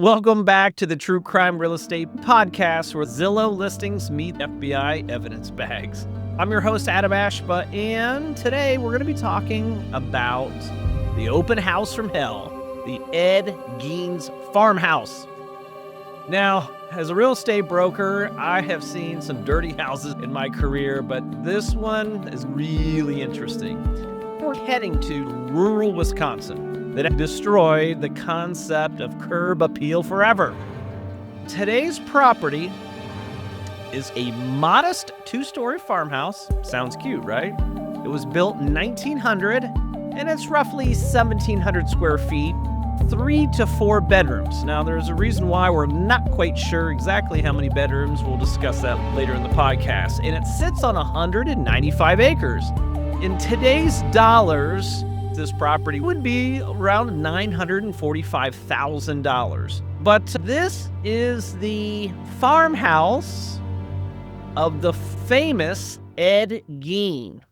Welcome back to the True Crime Real Estate Podcast, where Zillow listings meet FBI evidence bags. I'm your host, Adam Ashba, and today we're going to be talking about the open house from hell, the Ed Gein's Farmhouse. Now, as a real estate broker, I have seen some dirty houses in my career, but this one is really interesting. We're heading to rural Wisconsin that destroyed the concept of curb appeal forever. Today's property is a modest two-story farmhouse. Sounds cute, right? It was built in 1900, and it's roughly 1,700 square feet, 3 to 4 bedrooms. Now, there's a reason why we're not quite sure exactly how many bedrooms. We'll discuss that later in the podcast. And it sits on 195 acres. In today's dollars, this property would be around $945,000. But this is the farmhouse of the famous Ed Gein.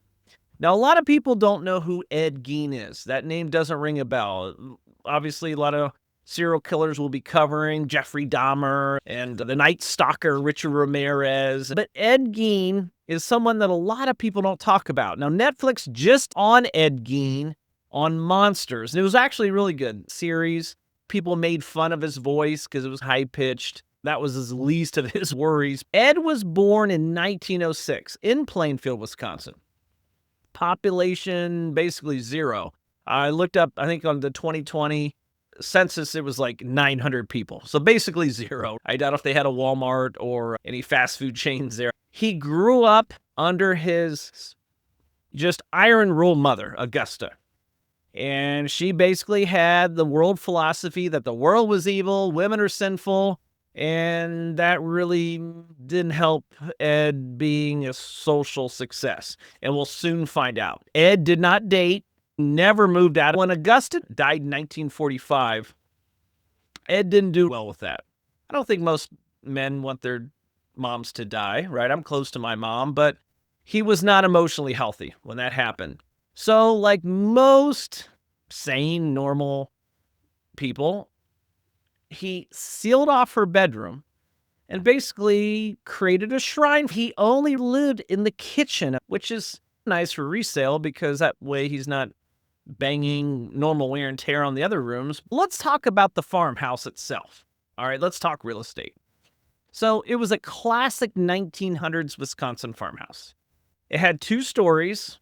Now, a lot of people don't know who Ed Gein is. That name doesn't ring a bell. Obviously, a lot of serial killers will be covering Jeffrey Dahmer and the Night Stalker, Richard Ramirez. But Ed Gein is someone that a lot of people don't talk about. Now, Netflix just on Ed Gein on Monsters. And it was actually a really good series. People made fun of his voice because it was high-pitched. That was his least of his worries. Ed was born in 1906 in Plainfield, Wisconsin. Population basically zero. I looked up, I think on the 2020 census, it was like 900 people. So basically zero. I doubt if they had a Walmart or any fast food chains there. He grew up under his just iron rule mother, Augusta. And she basically had the world philosophy that the world was evil, women are sinful, and that really didn't help Ed being a social success. And we'll soon find out. Ed did not date, never moved out. When Augusta died in 1945, Ed didn't do well with that. I don't think most men want their moms to die, right? I'm close to my mom, but he was not emotionally healthy when that happened. So, like most sane, normal people, he sealed off her bedroom and basically created a shrine. He only lived in the kitchen, which is nice for resale because that way he's not banging normal wear and tear on the other rooms. Let's talk about the farmhouse itself. All right, let's talk real estate. So it was a classic 1900s Wisconsin farmhouse. It had 2 stories,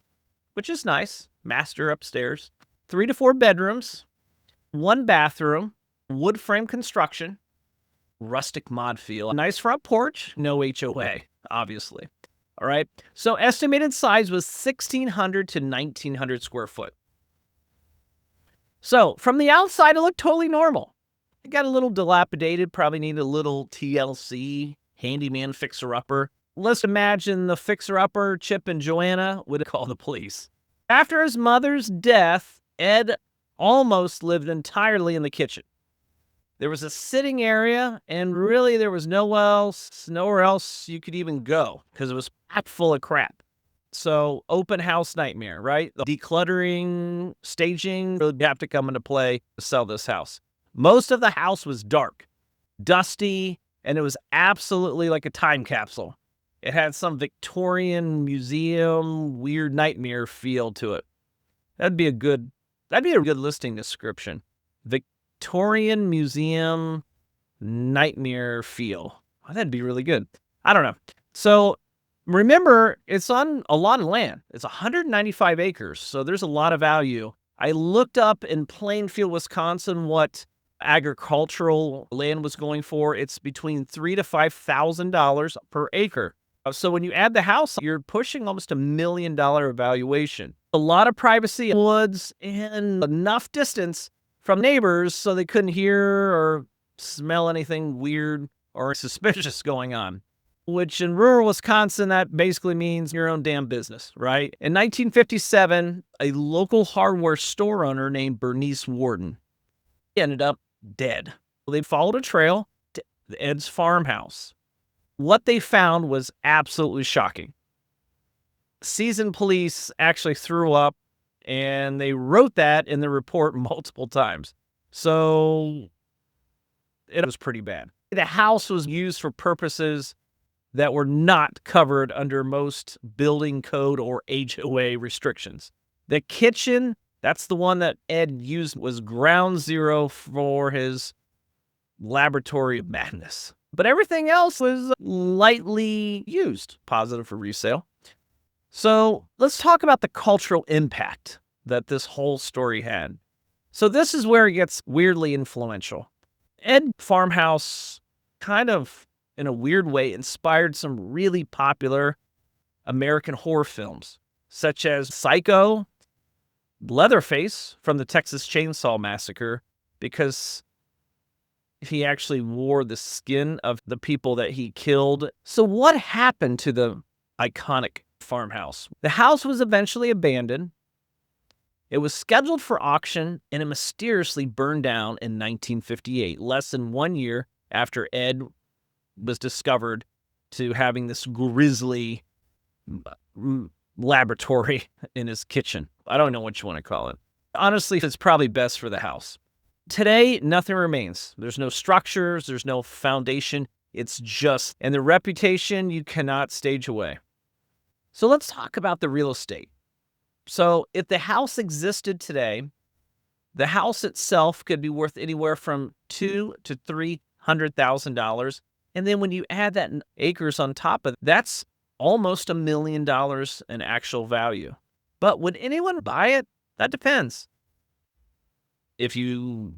which is nice. Master upstairs, 3 to 4 bedrooms, 1 bathroom, wood frame construction, rustic mod feel, a nice front porch, no HOA, obviously. All right. So estimated size was 1,600 to 1,900 square foot. So from the outside, it looked totally normal. It got a little dilapidated, probably needed a little TLC, handyman fixer-upper. Let's imagine the fixer-upper, Chip and Joanna, would call the police. After his mother's death, Ed almost lived entirely in the kitchen. There was a sitting area, and really there was nowhere else you could even go because it was packed full of crap. So open house nightmare, right? The decluttering, staging really have to come into play to sell this house. Most of the house was dark, dusty, and it was absolutely like a time capsule. It had some Victorian museum, weird nightmare feel to it. That'd be a good listing description. Victorian museum nightmare feel. Oh, that'd be really good. I don't know. So remember, it's on a lot of land. It's 195 acres, so there's a lot of value. I looked up in Plainfield, Wisconsin, what agricultural land was going for. It's between $3,000 to $5,000 per acre. So when you add the house, you're pushing almost $1 million valuation. A lot of privacy, woods, and enough distance from neighbors so they couldn't hear or smell anything weird or suspicious going on. Which in rural Wisconsin, that basically means your own damn business, right? In 1957, a local hardware store owner named Bernice Warden ended up dead. They followed a trail to Ed's farmhouse. What they found was absolutely shocking. Seasoned police actually threw up, and they wrote that in the report multiple times. So It was pretty bad. The house was used for purposes that were not covered under most building code or HOA restrictions. The kitchen, that's the one that Ed used, was ground zero for his laboratory of madness. But everything else was lightly used, positive for resale. So let's talk about the cultural impact that this whole story had. So this is where it gets weirdly influential. Ed Farmhouse kind of, in a weird way, inspired some really popular American horror films, such as Psycho, Leatherface from the Texas Chainsaw Massacre, because he actually wore the skin of the people that he killed. So what happened to the iconic farmhouse? The house was eventually abandoned. It was scheduled for auction, and it mysteriously burned down in 1958, less than 1 year after Ed was discovered to having this grisly laboratory in his kitchen. I don't know what you want to call it. Honestly, it's probably best for the house. Today, nothing remains. There's no structures, there's no foundation. It's just, and the reputation you cannot stage away. So let's talk about the real estate. So if the house existed today, the house itself could be worth anywhere from $200,000 to $300,000. And then when you add that in acres on top of it, that's almost $1 million in actual value. But would anyone buy it? That depends. If you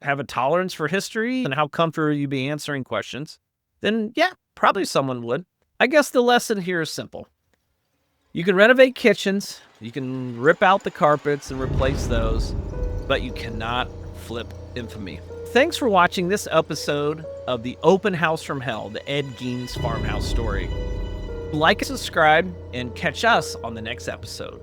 have a tolerance for history and how comfortable you be answering questions, then yeah, probably someone would. I guess the lesson here is simple. You can renovate kitchens, you can rip out the carpets and replace those, but you cannot flip infamy. Thanks for watching this episode of The Open House from Hell, the Ed Gein's farmhouse story. Like and subscribe, and catch us on the next episode.